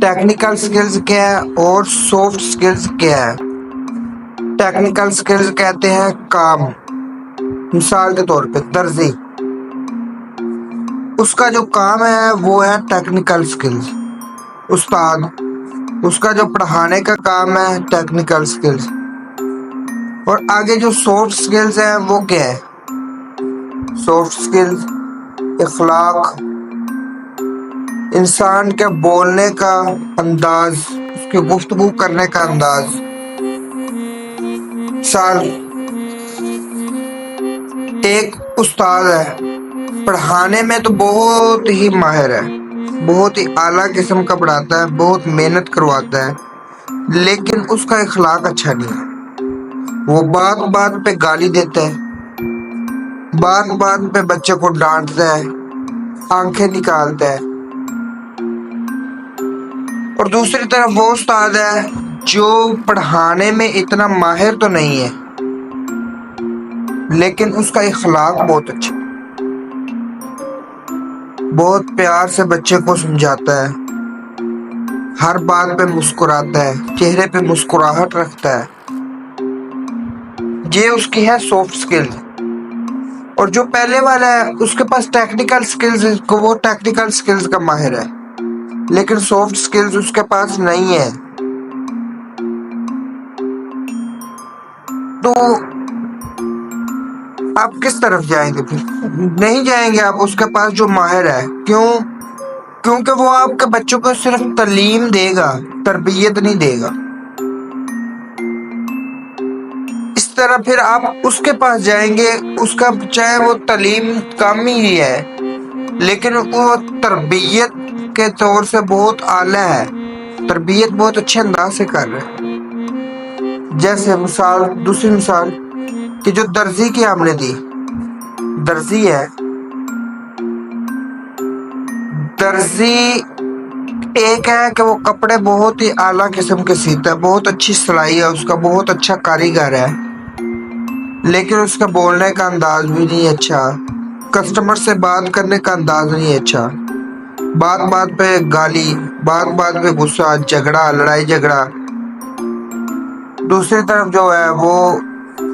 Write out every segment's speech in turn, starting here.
Technical skills کیا ہے اور سافٹ سکلز کیا ہے؟ ٹیکنیکل سکلز کہتے ہیں کام، مثال کے طور پہ درزی، اس کا جو کام ہے وہ ہے ٹیکنیکل سکلز۔ استاد، اس کا جو پڑھانے کا کام ہے ٹیکنیکل سکلز۔ اور آگے جو سافٹ سکلز ہیں وہ کیا ہے؟ سافٹ سکلز اخلاق، انسان کے بولنے کا انداز، اس کے گفتگو کرنے کا انداز۔ مثال، ایک استاد ہے، پڑھانے میں تو بہت ہی ماہر ہے، بہت ہی اعلیٰ قسم کا پڑھاتا ہے، بہت محنت کرواتا ہے، لیکن اس کا اخلاق اچھا نہیں ہے۔ وہ بات بات پہ گالی دیتا ہے، بات بات پہ بچے کو ڈانٹتا ہے، آنکھیں نکالتا ہے۔ اور دوسری طرف وہ استاد ہے جو پڑھانے میں اتنا ماہر تو نہیں ہے، لیکن اس کا اخلاق بہت اچھا، بہت پیار سے بچے کو سمجھاتا ہے، ہر بات پہ مسکراتا ہے، چہرے پہ مسکراہٹ رکھتا ہے۔ یہ اس کی ہے سافٹ سکلز۔ اور جو پہلے والا ہے اس کے پاس ٹیکنیکل سکلز، وہ ٹیکنیکل سکلز کا ماہر ہے، لیکن سافٹ سکلز اس کے پاس نہیں ہے۔ تو آپ کس طرف جائیں گے؟ پھر نہیں جائیں گے آپ اس کے پاس جو ماہر ہے۔ کیونکہ وہ آپ کے بچوں کو صرف تعلیم دے گا، تربیت نہیں دے گا۔ اس طرح پھر آپ اس کے پاس جائیں گے، اس کا چاہے وہ تعلیم کم ہی ہے لیکن وہ تربیت کے طور سے بہت اعلیٰ ہے، تربیت بہت اچھے انداز سے کر رہا ہے۔ جیسے مثال، دوسری مثال کہ جو درزی کی ہم نے دی، درزی ہے، درزی ایک ہے کہ وہ کپڑے بہت ہی اعلیٰ قسم کے سیتا ہے، بہت اچھی سلائی ہے اس کا، بہت اچھا کاریگر ہے، لیکن اس کا بولنے کا انداز بھی نہیں اچھا، کسٹمر سے بات کرنے کا انداز نہیں اچھا، بات بات پہ گالی، بات بات پہ غصہ، جھگڑا، لڑائی جھگڑا۔ دوسری طرف جو ہے وہ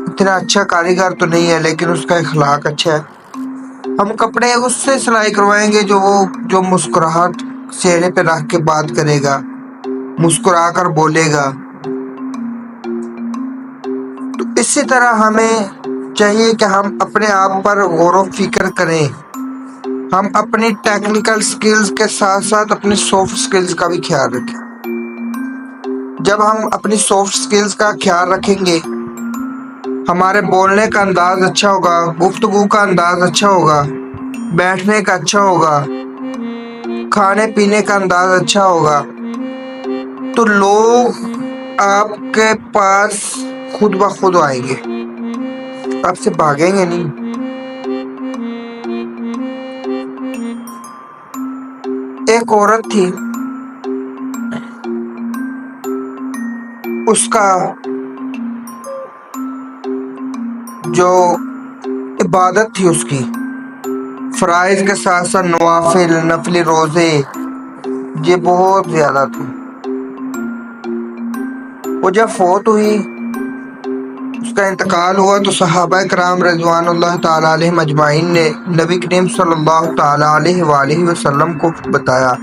اتنا اچھا کاریگر تو نہیں ہے لیکن اس کا اخلاق اچھا ہے۔ ہم کپڑے اس سے سلائی کروائیں گے جو مسکراہٹ چہرے پہ رکھ کے بات کرے گا، مسکرا کر بولے گا۔ تو اسی طرح ہمیں چاہیے کہ ہم اپنے آپ پر غور و فکر کریں، ہم اپنی ٹیکنیکل سکلز کے ساتھ ساتھ اپنی سافٹ سکلز کا بھی خیال رکھیں۔ جب ہم اپنی سافٹ سکلز کا خیال رکھیں گے، ہمارے بولنے کا انداز اچھا ہوگا، گفتگو کا انداز اچھا ہوگا، بیٹھنے کا اچھا ہوگا، کھانے پینے کا انداز اچھا ہوگا، تو لوگ آپ کے پاس خود بخود آئیں گے، آپ سے بھاگیں گے نہیں۔ ایک عورت تھی، اس کا جو عبادت تھی، اس کی فرائض کے ساتھ ساتھ نوافل، نفلی روزے، یہ بہت زیادہ تھی۔ وہ جب فوت ہوئی، اس کا انتقال ہوا، تو صحابہ کرام رضوان اللہ تعالیٰ علیہم اجمعین نے نبی کریم صلی اللہ تعالیٰ علیہ وآلہ وسلم کو بتایا،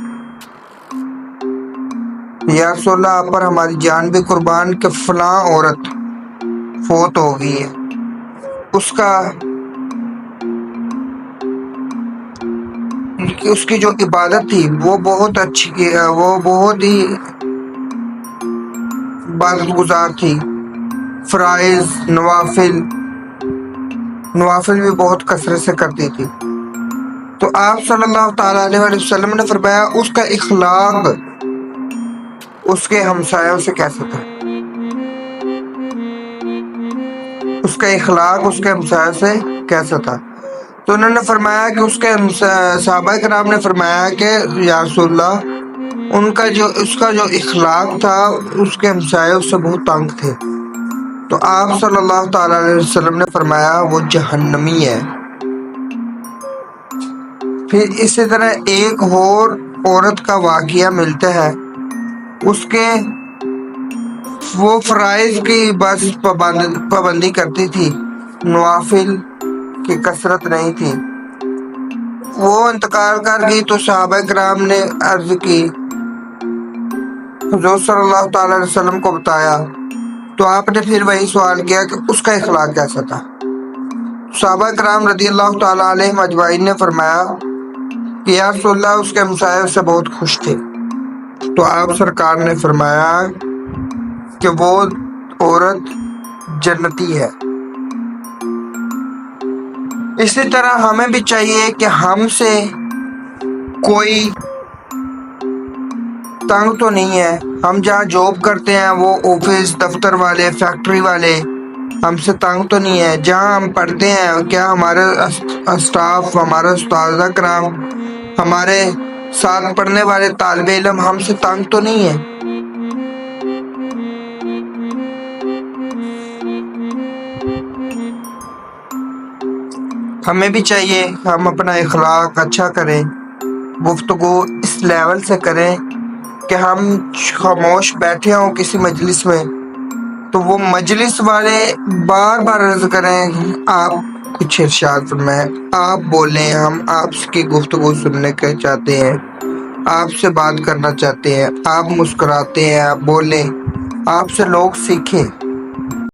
یا رسول اللہ، آپ پر ہماری جان بھی قربان کہ فلاں عورت فوت ہو گئی ہے، اس کی جو عبادت تھی وہ بہت اچھی، وہ بہت ہی عبادت گزار تھی، فرائض، نوافل بھی بہت کثرت سے کرتی تھی۔ تو آپ صلی اللہ تعالیٰ علیہ وسلم نے فرمایا اس کا اخلاق اس کے ہمسایوں سے کیسا تھا، اس کا اخلاق اس کے ہمسایوں سے کیسا تھا؟ تو انہوں نے فرمایا کہ صحابہ کرام نے فرمایا کہ یا رسول اللہ، اس کا جو اخلاق تھا اس کے ہمسایوں سے بہت تنگ تھے۔ تو آپ صلی اللہ تعالیٰ علیہ وسلم نے فرمایا وہ جہنمی ہے۔ پھر اسی طرح ایک اور عورت کا واقعہ ملتا ہے اس کے وہ فرائض کی بس پابندی کرتی تھی، نوافل کی کثرت نہیں تھی۔ وہ انتقال کر گئی تو صحابہ کرام نے عرض کی، حضور صلی اللہ تعالی علیہ وسلم کو بتایا، تو آپ نے پھر وہی سوال کیا کہ اس کا اخلاق کیسا تھا۔ صحابہ کرام رضی اللہ تعالی علیہم اجمعین نے فرمایا کہ یا رسول اللہ، اس کے ہمسائے اس سے بہت خوش تھے۔ تو آپ سرکار نے فرمایا کہ وہ عورت جنتی ہے۔ اسی طرح ہمیں بھی چاہیے کہ ہم سے کوئی تنگ تو نہیں ہے، ہم جہاں جاب کرتے ہیں وہ آفس دفتر والے فیکٹری والے ہم سے تنگ تو نہیں ہے، جہاں ہم پڑھتے ہیں کیا ہمارے اسٹاف، ہمارے استاذہ کرام، ہمارے ساتھ پڑھنے والے طالب علم ہم سے تنگ تو نہیں ہے۔ ہمیں بھی چاہیے ہم اپنا اخلاق اچھا کریں، گفتگو اس لیول سے کریں کہ ہم خاموش بیٹھے ہوں کسی مجلس میں تو وہ مجلس والے بار بار عرض کریں آپ کچھ ارشاد فرمائیں، آپ بولیں، ہم آپ کی گفتگو سننے کے چاہتے ہیں، آپ سے بات کرنا چاہتے ہیں، آپ مسکراتے ہیں، آپ بولیں، آپ سے لوگ سیکھیں۔